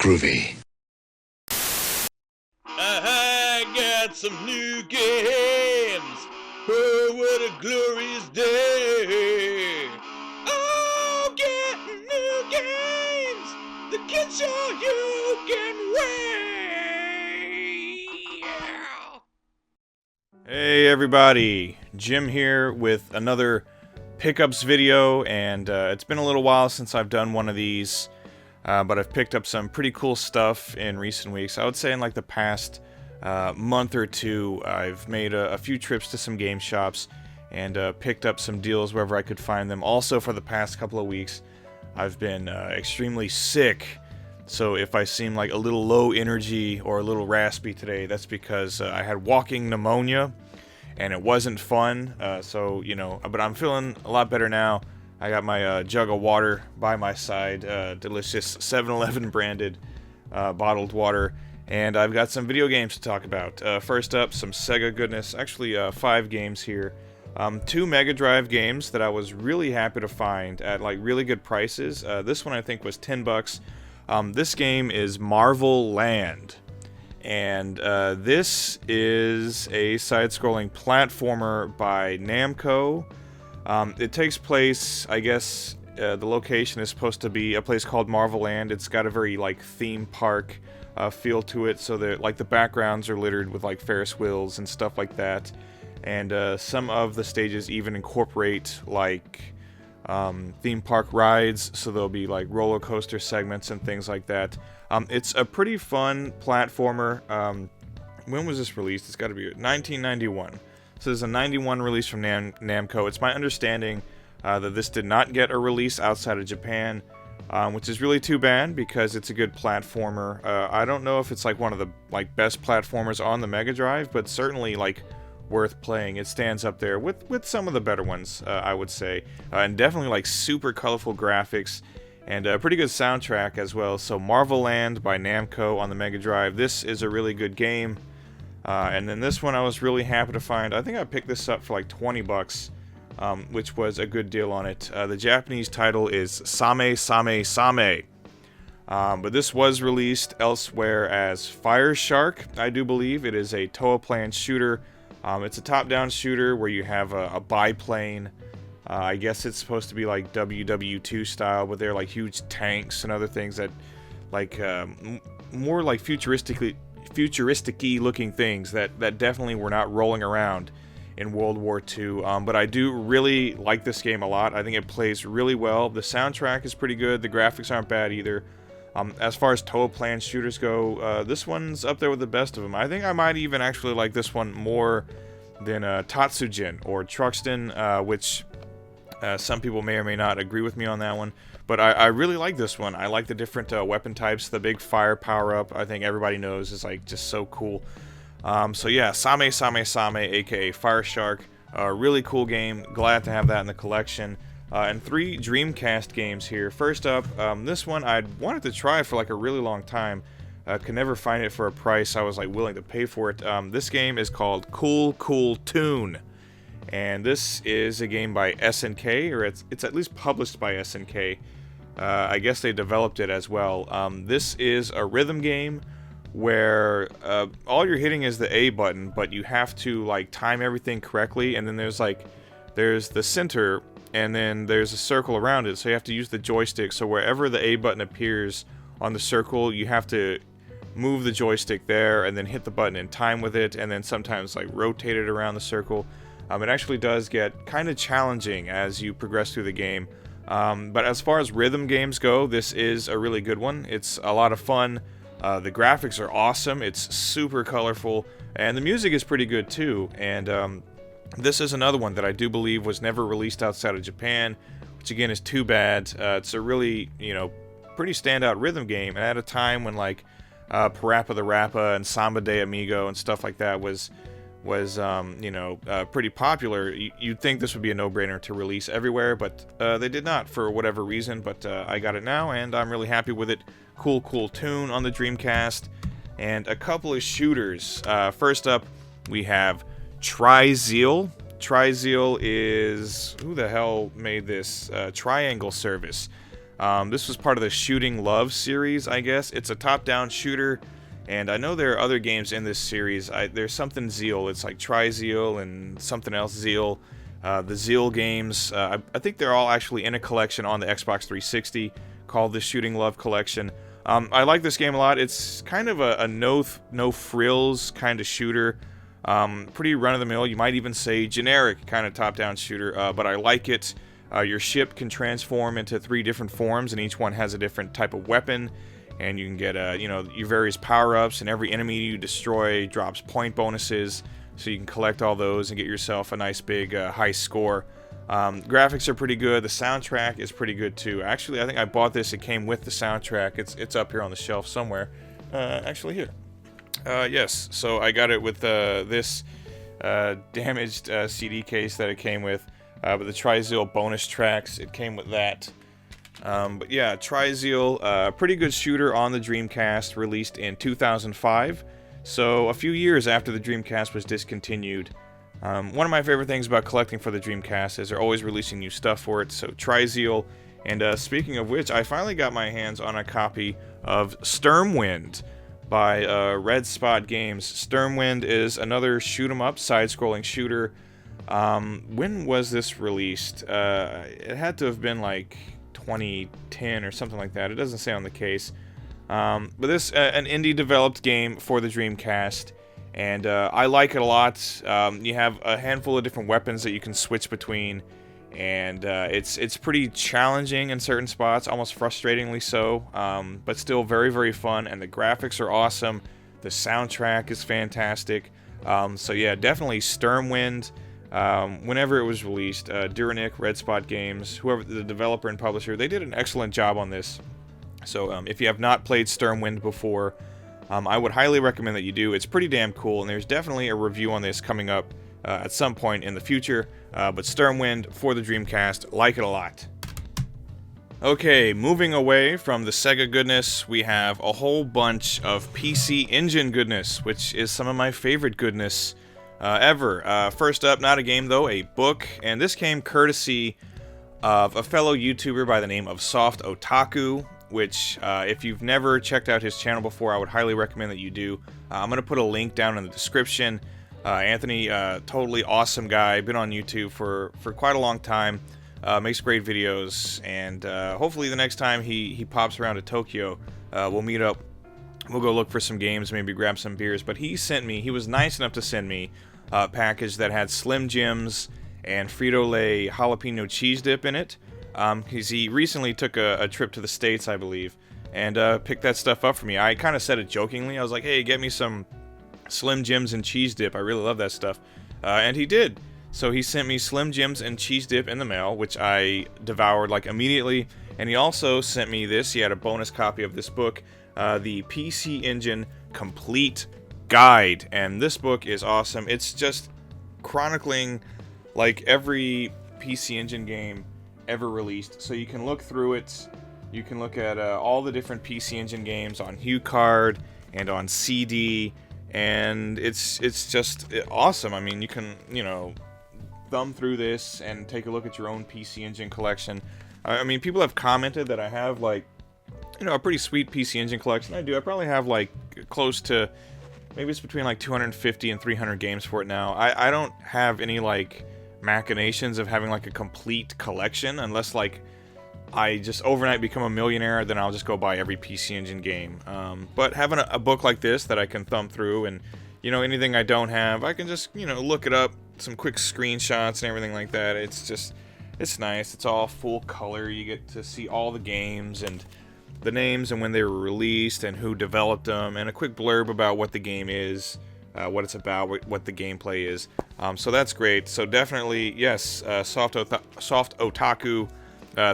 groovy. I got some new games. Oh, what a glorious day. Oh, get new games. The kids show you can wait. Hey everybody, Jim here with another pickups video, and it's been a little while since I've done one of these. But I've picked up some pretty cool stuff in recent weeks. I would say in like the past month or two, I've made a few trips to some game shops and picked up some deals wherever I could find them. Also, for the past couple of weeks, I've been extremely sick. So if I seem like a little low energy or a little raspy today, that's because I had walking pneumonia and it wasn't fun. So, you know, but I'm feeling a lot better now. I got my jug of water by my side, delicious 7-Eleven branded bottled water, and I've got some video games to talk about. First up, some Sega goodness, actually 5 games here. 2 Mega Drive games that I was really happy to find at like really good prices. This one I think was $10. This game is Marvel Land, and this is a side-scrolling platformer by Namco. It takes place, I guess, the location is supposed to be a place called Marvel Land. It's got a very, like, theme park feel to it, so that, like, the backgrounds are littered with, like, Ferris wheels and stuff like that. And some of the stages even incorporate, like, theme park rides, so there'll be, like, roller coaster segments and things like that. It's a pretty fun platformer. When was this released? It's got to be 1991. So there's a 91 release from Namco. It's my understanding that this did not get a release outside of Japan, which is really too bad because it's a good platformer. I don't know if it's like one of the like best platformers on the Mega Drive, but certainly like worth playing. It stands up there with some of the better ones, I would say, and definitely like super colorful graphics and a pretty good soundtrack as well. So Marvel Land by Namco on the Mega Drive. This is a really good game. And then this one I was really happy to find. I think I picked this up for like $20, which was a good deal on it. The Japanese title is Same Same Same. But this was released elsewhere as Fire Shark, I do believe. It is a Toa Plan shooter. It's a top-down shooter where you have a biplane. I guess it's supposed to be like WW2 style, but they're like huge tanks and other things that like more like futuristic-y looking things that definitely were not rolling around in World War II. But I do really like this game a lot. I think it plays really well. The soundtrack is pretty good. The graphics aren't bad either. As far as Toa Plan shooters go, this one's up there with the best of them. I think I might even actually like this one more than Tatsujin or Truxton, which some people may or may not agree with me on that one. But I really like this one. I like the different weapon types. The big fire power-up, I think everybody knows, is like just so cool. So yeah, Same Same Same, aka Fire Shark. Really cool game. Glad to have that in the collection. And 3 Dreamcast games here. First up, this one I'd wanted to try for like a really long time. Could never find it for a price I was like willing to pay for it. This game is called Cool Cool Tune. And this is a game by SNK, or it's at least published by SNK. I guess they developed it as well. This is a rhythm game where all you're hitting is the A button, but you have to like time everything correctly, and then there's the center, and then there's a circle around it, so you have to use the joystick. So wherever the A button appears on the circle, you have to move the joystick there, and then hit the button in time with it, and then sometimes like rotate it around the circle. It actually does get kind of challenging as you progress through the game. But as far as rhythm games go, this is a really good one. It's a lot of fun. The graphics are awesome. It's super colorful. And the music is pretty good too. And this is another one that I do believe was never released outside of Japan, which again is too bad. It's a really, pretty standout rhythm game. And at a time when like Parappa the Rappa and Samba de Amigo and stuff like that was pretty popular, you'd think this would be a no-brainer to release everywhere, but they did not for whatever reason. But I got it now, and I'm really happy with it. Cool Tune on the Dreamcast, and a couple of shooters. First up, we have TriZeal. TriZeal is, who the hell made this? Triangle Service. This was part of the Shooting Love series, I guess. It's a top-down shooter, and I know there are other games in this series. There's something Zeal. It's like TriZeal and something else Zeal. The Zeal games, I think they're all actually in a collection on the Xbox 360 called the Shooting Love Collection. I like this game a lot. It's kind of a no-frills kind of shooter. Pretty run-of-the-mill, you might even say generic kind of top-down shooter, but I like it. Your ship can transform into 3 different forms, and each one has a different type of weapon, and you can get, your various power-ups, and every enemy you destroy drops point bonuses, so you can collect all those and get yourself a nice big high score. Graphics are pretty good. The soundtrack is pretty good too. Actually, I think I bought this. It came with the soundtrack. It's up here on the shelf somewhere. Actually, here. Yes. So I got it with this damaged CD case that it came with. But the TriZeal bonus tracks, it came with that. But yeah, TriZeal, pretty good shooter on the Dreamcast, released in 2005. So a few years after the Dreamcast was discontinued. One of my favorite things about collecting for the Dreamcast is they're always releasing new stuff for it, so TriZeal. And speaking of which, I finally got my hands on a copy of Sturm Wind by Red Spot Games. Sturm Wind is another shoot-'em-up, side-scrolling shooter. When was this released? It had to have been like 2010 or something like that. It doesn't say on the case. But this, an indie-developed game for the Dreamcast. And I like it a lot. You have a handful of different weapons that you can switch between, and it's pretty challenging in certain spots, almost frustratingly so, but still very, very fun, and the graphics are awesome. The soundtrack is fantastic. So yeah, definitely Sturm Wind. Whenever it was released, Durinik, Red Spot Games, whoever the developer and publisher, they did an excellent job on this. So if you have not played Sturm Wind before, I would highly recommend that you do. It's pretty damn cool, and there's definitely a review on this coming up at some point in the future. But Sturm Wind for the Dreamcast, like it a lot. Okay, moving away from the Sega goodness, we have a whole bunch of PC Engine goodness, which is some of my favorite goodness ever. First up, not a game though, a book, and this came courtesy of a fellow YouTuber by the name of Soft Otaku, which, if you've never checked out his channel before, I would highly recommend that you do. I'm going to put a link down in the description. Anthony, totally awesome guy, been on YouTube for quite a long time, makes great videos, and hopefully the next time he pops around to Tokyo, we'll meet up, we'll go look for some games, maybe grab some beers. But he was nice enough to send me a package that had Slim Jims and Frito-Lay jalapeno cheese dip in it. Because he recently took a trip to the States, I believe, and picked that stuff up for me. I kind of said it jokingly. I was like, hey, get me some Slim Jims and cheese dip. I really love that stuff. And he did. So he sent me Slim Jims and cheese dip in the mail, which I devoured like immediately. And he also sent me this. He had a bonus copy of this book, the PC Engine Complete Guide. And this book is awesome. It's just chronicling like every PC Engine game ever released, so you can look through it. You can look at all the different PC Engine games on HuCard and on CD, and it's just awesome. I mean, you can thumb through this and take a look at your own PC Engine collection. I mean, people have commented that I have like a pretty sweet PC Engine collection. I do. I probably have like close to, maybe it's between like 250 and 300 games for it now. I don't have any like machinations of having like a complete collection, unless like I just overnight become a millionaire, then I'll just go buy every PC Engine game. But having a book like this that I can thumb through, and anything I don't have, I can just look it up, some quick screenshots and everything like that. It's nice. It's all full color. You get to see all the games and the names and when they were released and who developed them, and a quick blurb about what the game is, what it's about, what the gameplay is. So that's great. So definitely, yes, Soft Otaku,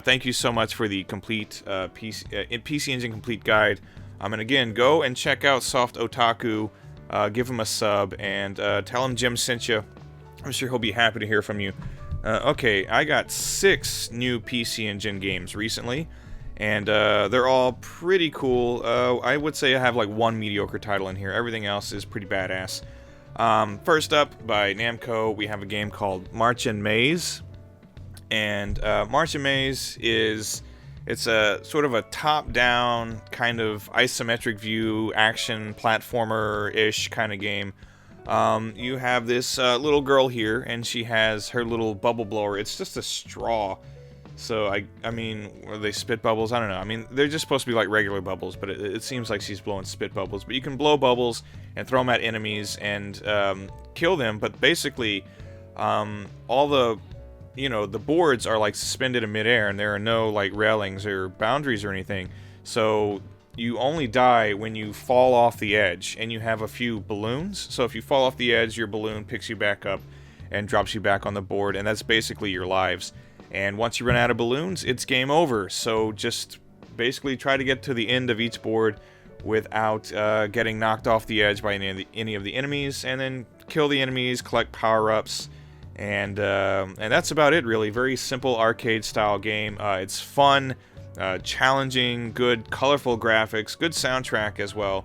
thank you so much for the complete PC Engine Complete Guide. And again, go and check out Soft Otaku, give him a sub, and tell him Jim sent you. I'm sure he'll be happy to hear from you. Okay, I got 6 new PC Engine games recently, and they're all pretty cool. I would say I have like one mediocre title in here. Everything else is pretty badass. First up, by Namco, we have a game called March and Maze. And March and Maze is It's a sort of a top-down kind of isometric view action platformer-ish kind of game. You have this little girl here, and she has her little bubble blower. It's just a straw. So, I mean, are they spit bubbles? I don't know. I mean, they're just supposed to be like regular bubbles, but it seems like she's blowing spit bubbles. But you can blow bubbles and throw them at enemies and kill them. But basically, all the, the boards are like suspended in midair, and there are no like railings or boundaries or anything. So you only die when you fall off the edge, and you have a few balloons. So if you fall off the edge, your balloon picks you back up and drops you back on the board, and that's basically your lives. And once you run out of balloons, it's game over. So just basically try to get to the end of each board without getting knocked off the edge by any of the enemies, and then kill the enemies, collect power-ups, and that's about it, really. Very simple arcade-style game. It's fun, challenging, good, colorful graphics, good soundtrack as well.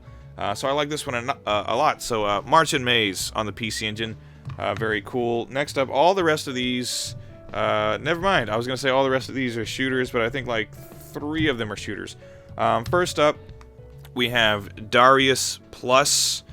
So I like this one a lot. So March Maze on the PC Engine, very cool. Next up, all the rest of these. Never mind. I was gonna say all the rest of these are shooters, but I think like 3 of them are shooters. First up, we have Darius Plus,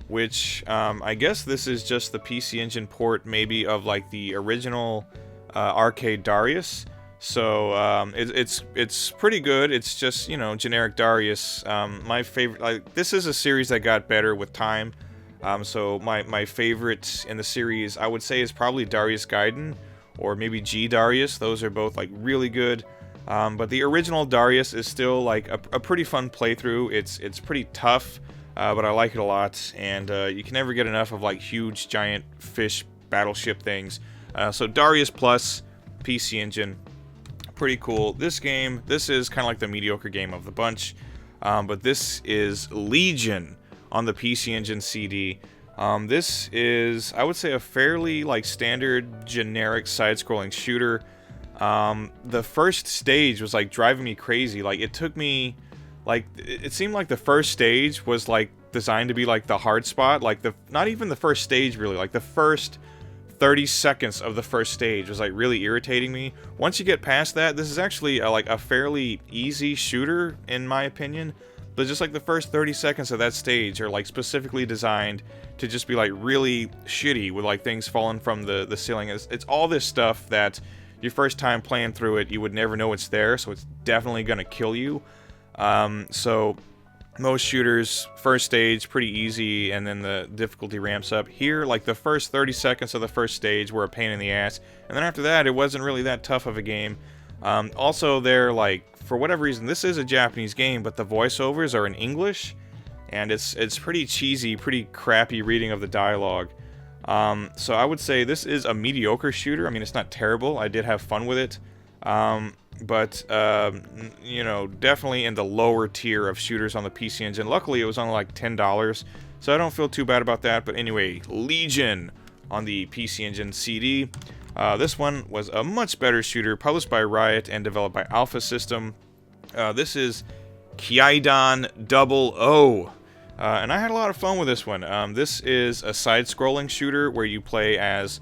which I guess this is just the PC Engine port, maybe, of like the original arcade Darius. So it's pretty good. It's just generic Darius. My favorite. Like, this is a series that got better with time. So my favorite in the series, I would say, is probably Darius Gaiden, or maybe G Darius. Those are both like really good. But the original Darius is still like a pretty fun playthrough. It's pretty tough, but I like it a lot. And you can never get enough of like huge giant fish battleship things. So Darius Plus, PC Engine, pretty cool. This is kind of like the mediocre game of the bunch. But this is Legion on the PC Engine CD. This is, I would say, a fairly like standard generic side-scrolling shooter. The first stage was like driving me crazy. Like, it took me, like, it seemed like the first stage was like designed to be like the hard spot. Like, not even the first stage really, like the first 30 seconds of the first stage was like really irritating me. Once you get past that, this is actually like a fairly easy shooter in my opinion. But just like the first 30 seconds of that stage are like specifically designed to just be like really shitty, with like things falling from the ceiling. It's all this stuff that your first time playing through it, you would never know it's there, so it's definitely gonna kill you. So most shooters, first stage, pretty easy, and then the difficulty ramps up. Here, like the first 30 seconds of the first stage were a pain in the ass, and then after that, it wasn't really that tough of a game. Also, they're like, for whatever reason, this is a Japanese game, but the voiceovers are in English, and it's pretty cheesy, pretty crappy reading of the dialogue. So I would say this is a mediocre shooter. I mean, it's not terrible. I did have fun with it. But definitely in the lower tier of shooters on the PC Engine. Luckily, it was only like $10, so I don't feel too bad about that. But anyway, Legion on the PC Engine CD. This one was a much better shooter, published by Riot and developed by Alpha System. This is Kaidan 00. And I had a lot of fun with this one. This is a side-scrolling shooter where you play as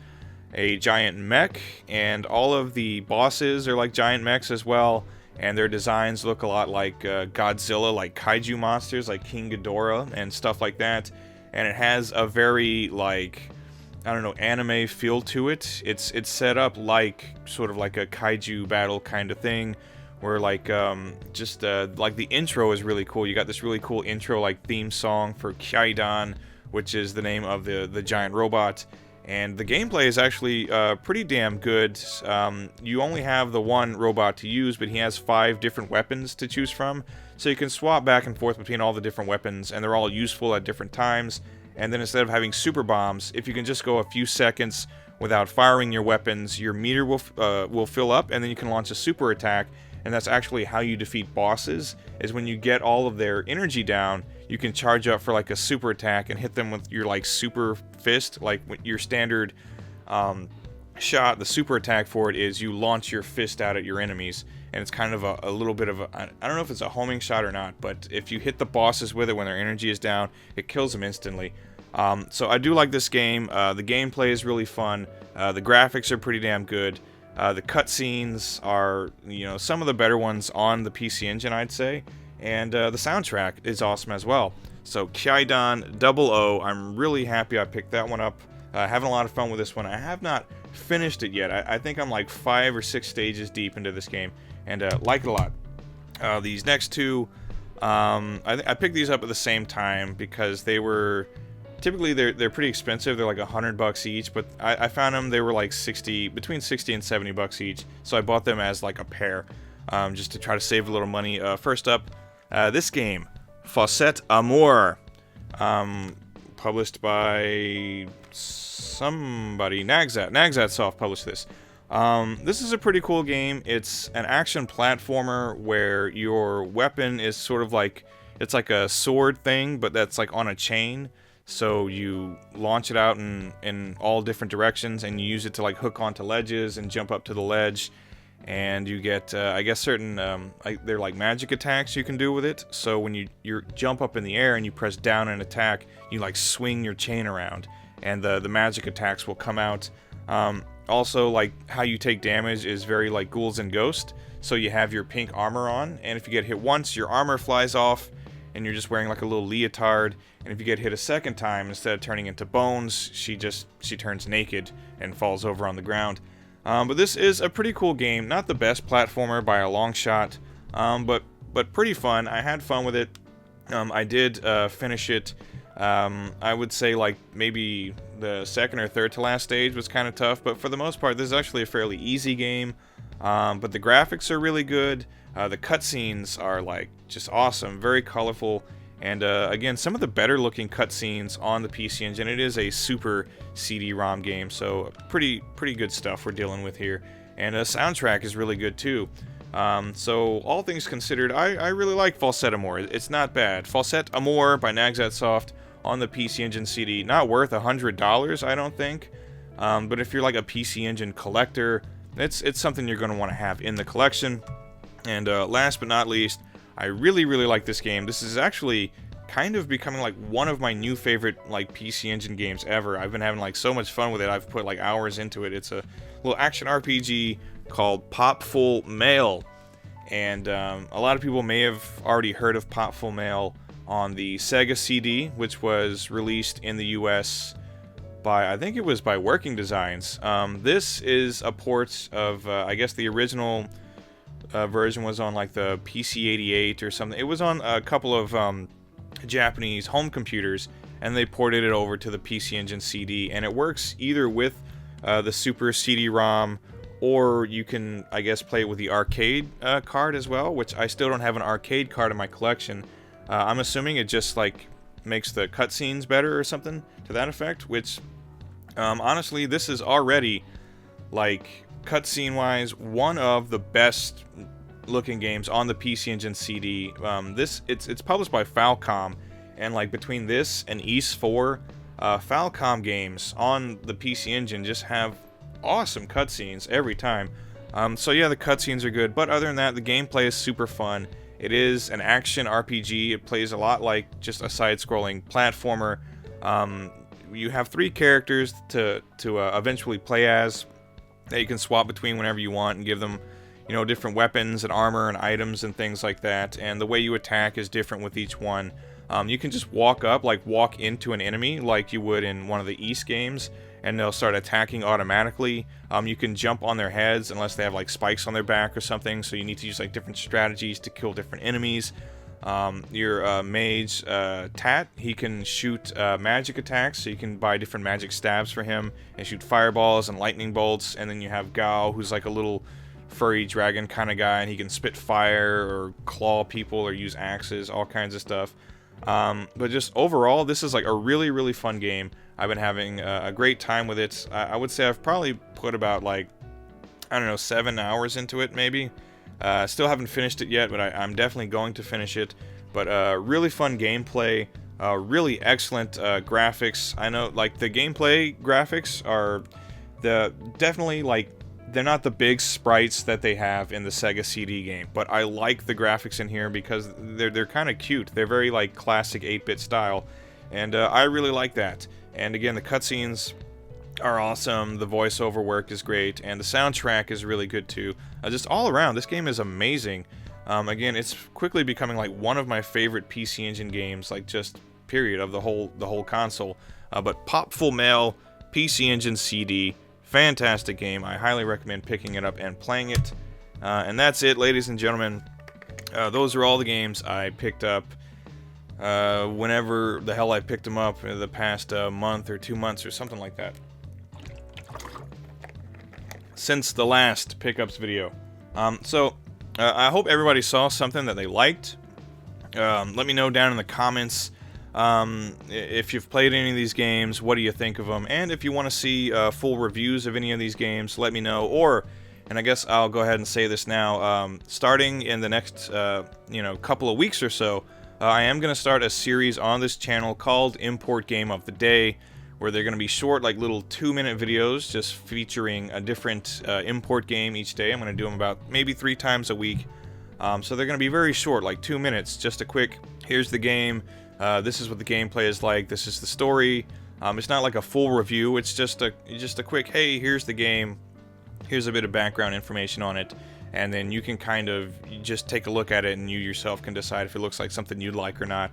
a giant mech, and all of the bosses are like giant mechs as well, and their designs look a lot like Godzilla, like kaiju monsters, like King Ghidorah and stuff like that. And it has a very, like, I don't know, anime feel to it. It's set up like sort of like a kaiju battle kind of thing, where like like the intro is really cool. You got this really cool intro like theme song for Kaidan, which is the name of the giant robot. And the gameplay is actually pretty damn good. You only have the one robot to use, but he has 5 different weapons to choose from. So you can swap back and forth between all the different weapons, and they're all useful at different times. And then instead of having super bombs, if you can just go a few seconds without firing your weapons, your meter will fill up, and then you can launch a super attack. And that's actually how you defeat bosses, is when you get all of their energy down, you can charge up for like a super attack and hit them with your like super fist. Like your standard shot, the super attack for it is you launch your fist out at your enemies, and it's kind of a little bit of a, I don't know if it's a homing shot or not, but if you hit the bosses with it when their energy is down, it kills them instantly. So I do like this game. The gameplay is really fun. The graphics are pretty damn good. The cutscenes are, some of the better ones on the PC Engine, I'd say. And the soundtrack is awesome as well. So Kaidan 00, I'm really happy I picked that one up. Having a lot of fun with this one. I have not finished it yet. I think I'm like 5 or 6 stages deep into this game, and like it a lot. These next two, I picked these up at the same time because they were typically they're pretty expensive. They're like $100 each, but I found them, they were like between 60 and 70 bucks each. So I bought them as like a pair, just to try to save a little money. First up, this game, Falsetto Amour, published by somebody, Nagsat Soft published this. This is a pretty cool game. It's an action platformer where your weapon is sort of like, it's like a sword thing, but that's like on a chain. So you launch it out in all different directions, and you use it to like hook onto ledges and jump up to the ledge. And you get, I guess, certain, they're like magic attacks you can do with it. So when you jump up in the air and you press down and attack, you like swing your chain around, and the magic attacks will come out. Also, like, how you take damage is very like Ghouls and Ghosts. So you have your pink armor on, and if you get hit once, your armor flies off, and you're just wearing like a little leotard. And if you get hit a second time, instead of turning into bones, she turns naked and falls over on the ground. But this is a pretty cool game. Not the best platformer by a long shot, but pretty fun. I had fun with it. I did finish it. I would say like maybe the second or third to last stage was kind of tough, but for the most part, this is actually a fairly easy game. But the graphics are really good. The cutscenes are like just awesome, very colorful. And again, some of the better looking cutscenes on the PC Engine. It is a super CD-ROM game, so pretty good stuff we're dealing with here. And the soundtrack is really good too. So all things considered, I really like Falsetto Amour. It's not bad. Falsetto Amour by Nagsat Soft on the PC Engine CD. Not worth $100, I don't think. But if you're like a PC Engine collector, it's something you're going to want to have in the collection. And last but not least, I really like this game. This is actually kind of becoming like one of my new favorite like PC Engine games ever. I've been having like so much fun with it. I've put like hours into it. It's a little action RPG called Popful Mail. And a lot of people may have already heard of Popful Mail on the Sega CD, which was released in the US by, I think it was by Working Designs. This is a port of, I guess the original version was on like the PC-88 or something. It was on a couple of Japanese home computers, and they ported it over to the PC Engine CD, and it works either with the Super CD-ROM, or you can, I guess, play it with the arcade card as well, which I still don't have an arcade card in my collection. I'm assuming it just like makes the cutscenes better or something to that effect, which honestly, this is already like cutscene wise one of the best looking games on the PC Engine CD. It's published by Falcom, and like between this and Ys 4, Falcom games on the PC Engine just have awesome cutscenes every time. So yeah, the cutscenes are good, but other than that, the gameplay is super fun. It is an action RPG. It plays a lot like just a side-scrolling platformer. You have 3 characters to eventually play as, that you can swap between whenever you want and give them, different weapons and armor and items and things like that. And the way you attack is different with each one. You can just walk into an enemy like you would in one of the Ys games, and they'll start attacking automatically. You can jump on their heads unless they have like spikes on their back or something, so you need to use like different strategies to kill different enemies. Your mage, Tat, he can shoot magic attacks, so you can buy different magic stabs for him and shoot fireballs and lightning bolts. And then you have Gao, who's like a little furry dragon kind of guy, and he can spit fire or claw people or use axes, all kinds of stuff. But just overall, this is like a really fun game. I've been having a great time with it. I would say I've probably put about like, 7 hours into it maybe. Still haven't finished it yet, but I'm definitely going to finish it. But really fun gameplay, really excellent graphics. I know like the gameplay graphics are definitely like, they're not the big sprites that they have in the Sega CD game, but I like the graphics in here because they're kind of cute. They're very like classic 8-bit style, and I really like that. And again, the cutscenes are awesome. The voiceover work is great, and the soundtrack is really good too. Just all around, this game is amazing. Again, it's quickly becoming like one of my favorite PC Engine games, like just period of the whole console. But Popful Mail, PC Engine CD, fantastic game. I highly recommend picking it up and playing it. And that's it, ladies and gentlemen. Those are all the games I picked up whenever the hell I picked them up in the past month or 2 months or something like that. Since the last pickups video. I hope everybody saw something that they liked. Let me know down in the comments if you've played any of these games, what do you think of them, and if you want to see full reviews of any of these games, let me know. Or, and I guess I'll go ahead and say this now, starting in the next couple of weeks or so, I am going to start a series on this channel called Import Game of the Day, where they're going to be short, like little 2-minute videos, just featuring a different import game each day. I'm going to do them about maybe 3 times a week. So they're going to be very short, like 2 minutes, just a quick, here's the game, this is what the gameplay is like, this is the story. It's not like a full review, it's just a quick, hey, here's the game, here's a bit of background information on it, and then you can kind of just take a look at it and you yourself can decide if it looks like something you'd like or not.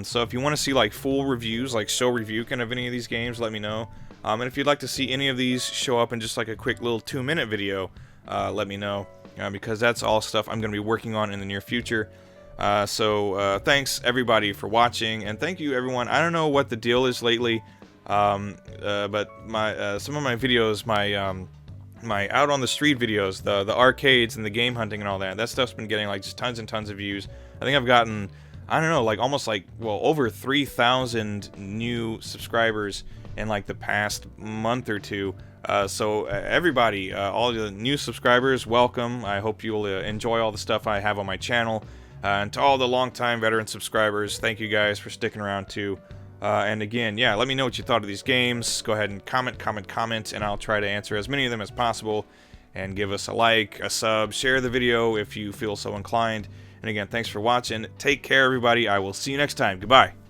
So if you want to see like full reviews, like show review kind of any of these games, let me know. And if you'd like to see any of these show up in just like a quick little 2-minute video, let me know, because that's all stuff I'm going to be working on in the near future. Thanks everybody for watching, and thank you everyone. I don't know what the deal is lately, but my some of my videos, my out on the street videos, the arcades and the game hunting and all that stuff's been getting like just tons and tons of views. I think I've gotten, I don't know, like almost like, well, over 3,000 new subscribers in like the past month or two. Everybody, all the new subscribers, welcome. I hope you'll enjoy all the stuff I have on my channel. And to all the longtime veteran subscribers, thank you guys for sticking around too. And again, yeah, let me know what you thought of these games. Go ahead and comment, and I'll try to answer as many of them as possible. And give us a like, a sub, share the video if you feel so inclined. And again, thanks for watching. Take care, everybody. I will see you next time. Goodbye.